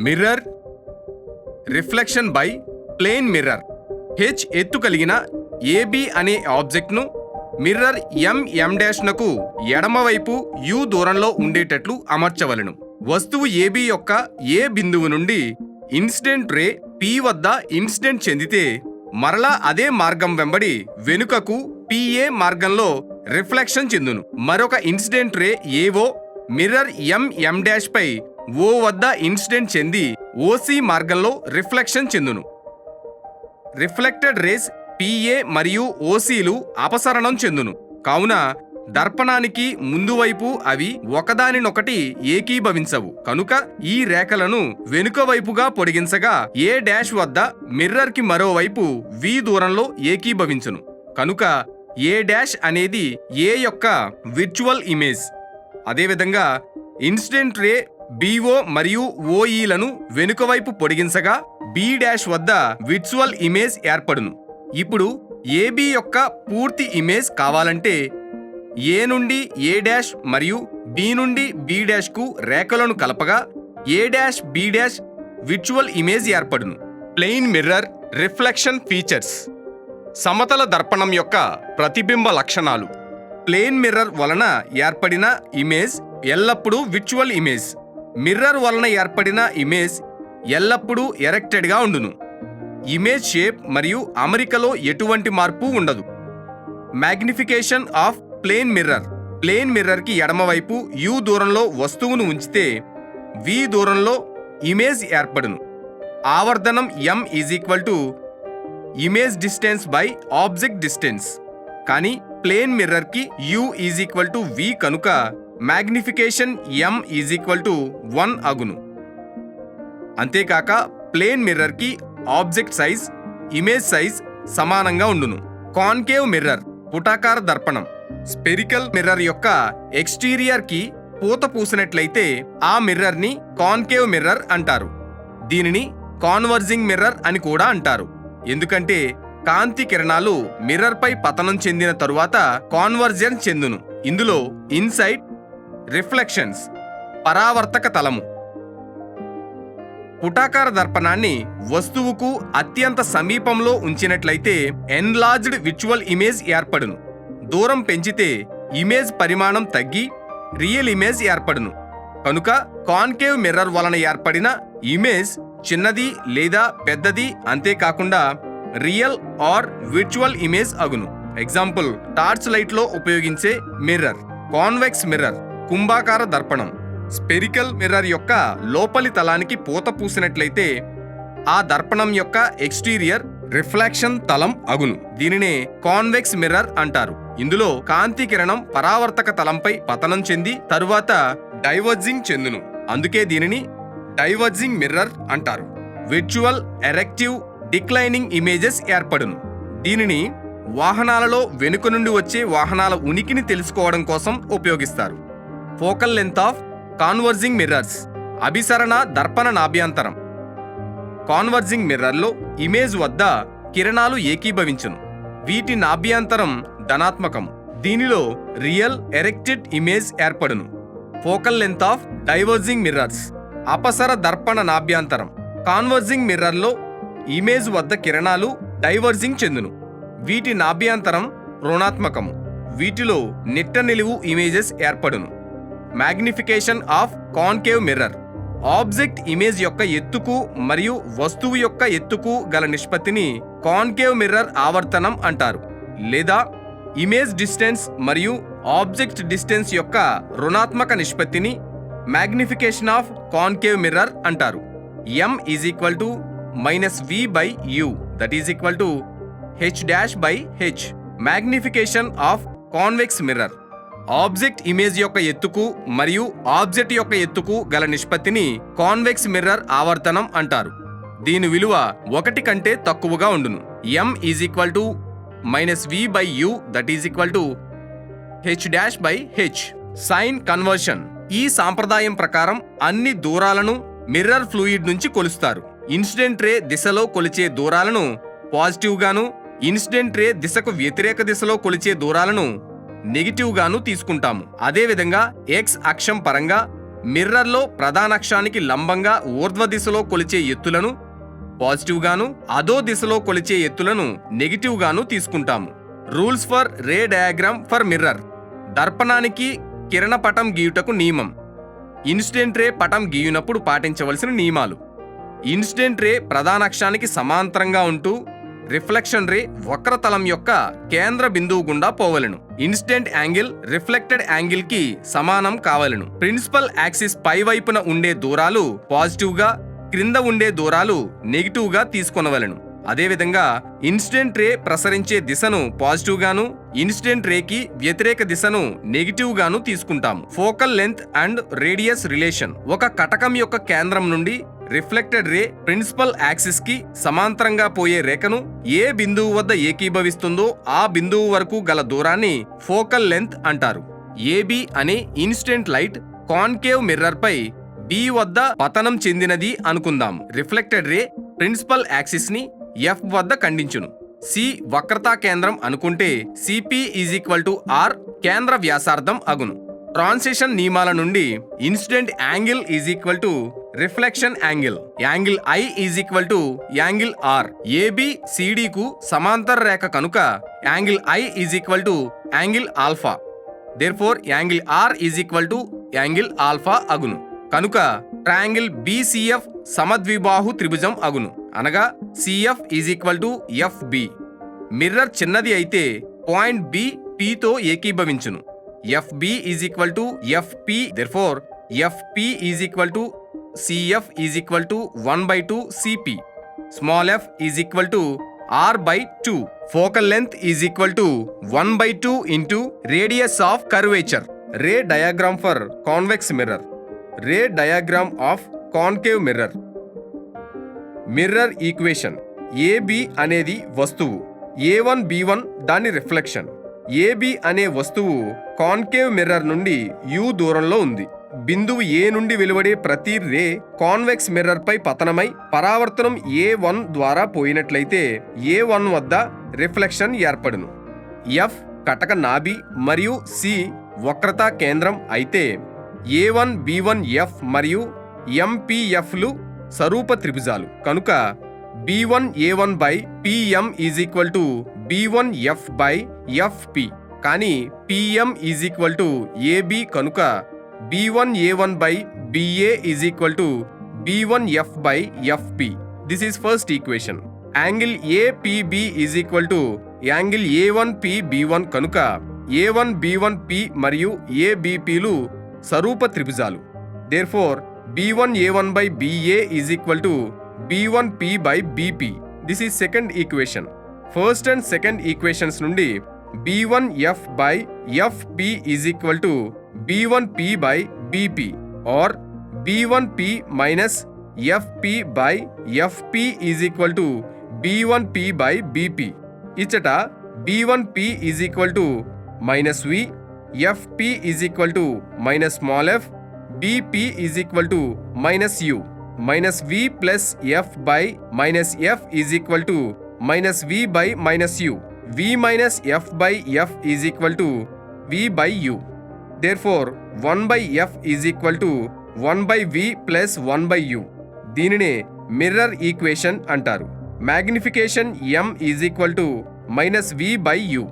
Mirror, reflection by plane mirror. H ఎత్తు కలిగిన AB అనే ఆబ్జెక్ట్ను మిర్రర్ ఎంఎం-నకు ఎడమవైపు యు దూరంలో ఉండేటట్లు అమర్చవలెను. వస్తువు ఏబి యొక్క ఏ బిందువు నుండి ఇన్సిడెంట్ రే పి వద్ద ఇన్సిడెంట్ చెందితే మరలా అదే మార్గం వెంబడి వెనుకకు పిఏ మార్గంలో రిఫ్లెక్షన్ చెందును. మరొక ఇన్సిడెంట్ రే ఏవో మిర్రర్ ఎంఎం- పై ఓ వద్ద ఇన్సిడెంట్ చెంది ఓసి మార్గంలో రిఫ్లెక్షన్ చెందును. రిఫ్లెక్టెడ్ రేస్ పిఏ మరియు ఓసీలు అపసరణం చెందును. కావున దర్పణానికి ముందు వైపు అవి ఒకదానినొకటి ఏకీభవించవు. కనుక ఈ రేఖలను వెనుక వైపుగా పొడిగించగా ఏ డాష్ వద్ద మిర్రర్ కి మరోవైపు వి దూరంలో ఏకీభవించును. కనుక ఏ డాష్ అనేది ఏ యొక్క విర్చువల్ ఇమేజ్. అదేవిధంగా ఇన్సిడెంట్ రే బిఓ మరియు ఓఈలను వెనుక వైపు పొడిగించగా బి డాష్ వద్ద విర్చువల్ ఇమేజ్ ఏర్పడును. ఇప్పుడు ఏబి యొక్క పూర్తి ఇమేజ్ కావాలంటే ఏ నుండి ఏ డాష్ మరియు బి నుండి బి డాష్ కు రేఖలను కలపగా A dash B dash virtual image ఏర్పడును. Plane mirror reflection features. సమతల దర్పణం యొక్క ప్రతిబింబ లక్షణాలు. ప్లేన్ మిర్రర్ వలన ఏర్పడిన ఇమేజ్ ఎల్లప్పుడూ విర్చువల్ ఇమేజ్. మిర్రర్ వలన ఏర్పడిన ఇమేజ్ ఎల్లప్పుడూ ఎరెక్టెడ్గా ఉండును. ఇమేజ్ షేప్ మరియు అమరికలో ఎటువంటి మార్పు ఉండదు. Magnification of plane mirror. Plane మిర్రర్కి ఎడమవైపు యు దూరంలో వస్తువును ఉంచితే వి దూరంలో ఇమేజ్ ఏర్పడును. ఆవర్ధనం m image distance by object distance. కానీ ప్లేన్ మిర్రర్కి u v కనుక మ్యాగ్నిఫికేషన్ m 1 అగును. అంతేకాక ప్లేన్ మిర్రర్కి ఆబ్జెక్ట్ సైజ్, ఇమేజ్ సైజ్ సమానంగా ఉండును. కాన్కేవ్ మిర్రర్ పుటాకార దర్పణం. స్పెరికల్ మిర్రర్ యొక్క ఎక్స్టీరియర్ కి పూత పూసినట్లయితే ఆ మిర్రర్ ని కాన్కేవ్ మిర్రర్ అంటారు. దీనిని కాన్వర్జింగ్ మిర్రర్ అని కూడా అంటారు. ఎందుకంటే కాంతి కిరణాలు మిర్రర్ పై పతనం చెందిన తరువాత కాన్వర్జెన్స్ చెందును. ఇందులో ఇన్సైడ్ రిఫ్లెక్షన్స్, పరావర్తక తలము. పుటాకార దర్పణాన్ని వస్తువుకు అత్యంత సమీపంలో ఉంచినట్లయితే ఎన్లార్జ్డ్ విర్చువల్ ఇమేజ్ ఏర్పడును. దూరం పెంచితే ఇమేజ్ పరిమాణం తగ్గి రియల్ ఇమేజ్ ఏర్పడును. కనుక కాన్కేవ్ మిర్రర్ వలన ఏర్పడిన ఇమేజ్ చిన్నది లేదా పెద్దది, అంతేకాకుండా రియల్ ఆర్ విర్చువల్ ఇమేజ్ అగును. ఎగ్జాంపుల్ టార్చ్ లైట్ లో ఉపయోగించే మిర్రర్. కాన్వెక్స్ మిర్రర్ కుంభాకార దర్పణం. స్పెరికల్ మిర్రర్ యొక్క లోపలి తలానికి పూత పూసినట్లయితే ఆ దర్పణం యొక్క ఎక్స్టీరియర్ రిఫ్లెక్షన్ తలం అగును. దీనినే కాన్వెక్స్ మిర్రర్ అంటారు. ఇందులో కాంతి కిరణం పరావర్తక తలంపై పతనం చెంది తరువాత డైవర్జింగ్ చెందును. అందుకే దీనిని డైవర్జింగ్ మిర్రర్ అంటారు. విర్చువల్ ఎరెక్టివ్ డిక్లైనింగ్ ఇమేజెస్ ఏర్పడును. దీనిని వాహనాలలో వెనుక నుండి వచ్చే వాహనాల ఉనికిని తెలుసుకోవడం కోసం ఉపయోగిస్తారు. Focal length of converging mirrors. అభిసరణ దర్పణ నాభ్యంతరం. కాన్వర్జింగ్ మిర్రర్లో ఇమేజ్ వద్ద కిరణాలు ఏకీభవించును. వీటి నాభ్యంతరం ధనాత్మకం. దీనిలో రియల్ ఎరెక్టెడ్ ఇమేజ్ ఏర్పడును. Focal length of diverging mirrors. అపసర దర్పణ నాభ్యంతరం. కాన్వర్జింగ్ మిర్రర్లో ఇమేజ్ వద్ద కిరణాలు డైవర్జింగ్ చెందును. వీటి నాభ్యంతరం రుణాత్మకము. వీటిలో నిట్ట నిలువు ఇమేజెస్ ఏర్పడును. Magnification of concave mirror. Object image యొక్క ఎత్తుకు మరియు వస్తువు యొక్క ఎత్తుకు గల నిష్పత్తిని కాన్కేవ్ మిర్రర్ ఆవర్తనం అంటారు. లేదా ఇమేజ్ డిస్టెన్స్ మరియు ఆబ్జెక్ట్ డిస్టెన్స్ యొక్క రుణాత్మక నిష్పత్తిని మ్యాగ్నిఫికేషన్ ఆఫ్ కాన్కేవ్ మిర్రర్ అంటారు. m -v/u h-h. Magnification of convex mirror. Object image యొక్క ఎత్తుకు మరియు ఆబ్జెక్ట్ యొక్క ఎత్తుకు గల నిష్పత్తిని కాన్వెక్స్ మిర్రర్ ఆవర్తనం అంటారు. దీని విలువ 1 కంటే తక్కువగా ఉండును. m -v/u h-h. Sign conversion. ఈ సాంప్రదాయం ప్రకారం అన్ని దూరాలను మిర్రర్ ఫ్లూయిడ్ నుంచి కొలుస్తారు. ఇన్సిడెంట్ రే దిశలో కొలిచే దూరాలను పాజిటివ్ గాను, ఇన్సిడెంట్ రే దిశకు వ్యతిరేక దిశలో కొలిచే దూరాలను నెగిటివ్ గాను తీసుకుంటాము. అదేవిధంగా x అక్షం పరంగా మిర్రర్లో ప్రధాన అక్షానికి లంబంగా ఊర్ధ్వ దిశలో కొలిచే ఎత్తులను పాజిటివ్ గాను, అదో దిశలో కొలిచే ఎత్తులను నెగిటివ్ గాను తీసుకుంటాము. Rules for ray diagram for mirror. దర్పణానికి కిరణపటం గీయుటకు నియమం. ఇన్సిడెంట్ రే పటం గీయునప్పుడు పాటించవలసిన నియమాలు. ఇన్సిడెంట్ రే ప్రధాన అక్షానికి సమాంతరంగా ఉంటూ రిఫ్లెక్షన్ రే వక్రతలం యొక్క కేంద్ర బిందువు గుండా పోవలెను. ఇన్సిడెంట్ యాంగిల్ రిఫ్లెక్టెడ్ యాంగిల్ కి సమానం కావలెను. ప్రిన్సిపల్ యాక్సిస్ పై వైపున ఉండే దూరాలు పాజిటివ్ గా, క్రింద ఉండే దూరాలు నెగిటివ్ గా తీసుకొనవలెను. అదేవిధంగా ఇన్సిడెంట్ రే ప్రసరించే దిశను పాజిటివ్ గాను, ఇన్సిడెంట్ రేకి వ్యతిరేక దిశను నెగిటివ్ గాను తీసుకుంటాము. Focal length and radius relation. ఒక కటకం యొక్క కేంద్రం నుండి రిఫ్లెక్టెడ్ రే ప్రిన్సిపల్ యాక్సిస్ కి సమాంతరంగా పోయే రేఖను ఏ బిందువు వద్ద ఏకీభవిస్తుందో ఆ బిందువు వరకు గల దూరాన్ని ఫోకల్ లెంత్ అంటారు. ఏబి అనే ఇన్సిడెంట్ లైట్ కాన్కేవ్ మిర్రర్ పై బి వద్ద పతనం చెందినది అనుకుందాము. రిఫ్లెక్టెడ్ రే ప్రిన్సిపల్ యాక్సిస్ ని ఎఫ్ వద్ద ఖండించును. సి వక్రతా కేంద్రం అనుకుంటే సిపి ఆర్ కేంద్ర వ్యాసార్థం అగును. ట్రాన్సిషన్ నియమాల నుండి incident angle reflection angle, angle I angle R. AB CD కు సమాంతర రేఖ కనుక angle I angle alpha. Therefore angle R angle alpha అగును. కనుక ట్రయాంగిల్ బిసిఎఫ్ సమద్విబాహు త్రిభుజం అగును. అనగా సిఎఫ్ ఎఫ్బి. మిర్రర్ చిన్నది అయితే పాయింట్ బి పితో ఏకీభవించును. FB FP. Therefore FP CF 1/2 CP. Small F r/2. Focal length 1/2 into radius of curvature. Ray diagram for convex mirror. Ray diagram of concave mirror. Mirror equation. AB అనేది వస్తువు, A1 B1 దాని reflection. AB అనే వస్తువు concave mirror నుండి U దూరంలో ఉంది. బిందువు A నుండి వెలువడే ప్రతి రే కాన్వెక్స్ మిర్రర్ పై పతనమై పరావర్తనం A1 ద్వారా పోయినట్లయితే A1 వద్ద రిఫ్లెక్షన్ ఏర్పడును. ఎఫ్ కటక నాభి మరియు సి వక్రతా కేంద్రం అయితే A1 B1 F మరియు MPF లు సరూప త్రిభుజాలు కనుక B1 A1 by PM B1 F by FP. కానీ PM AB కనుక B1 A1 by BA B1 F by FP. This is first equation. Angle APB angle A1P B1 కనుక A1 B1 P మరియు ABP లు సరూప త్రిభుజాలు. Therefore B1 A1 by BA B1 P by BP. This is second equation. First and second equations నుండి B1 F by FP B1 P by BP or B1 P minus FP by FP B1 P by BP. ఇచ్చట B1 P minus V, FP minus small f, BP minus U. Minus V plus F by minus F minus V by minus U. V minus F by F V by U. Therefore 1 by F 1 by V plus 1 by U. దీనినే mirror equation అంటారు. Magnification M minus V by U.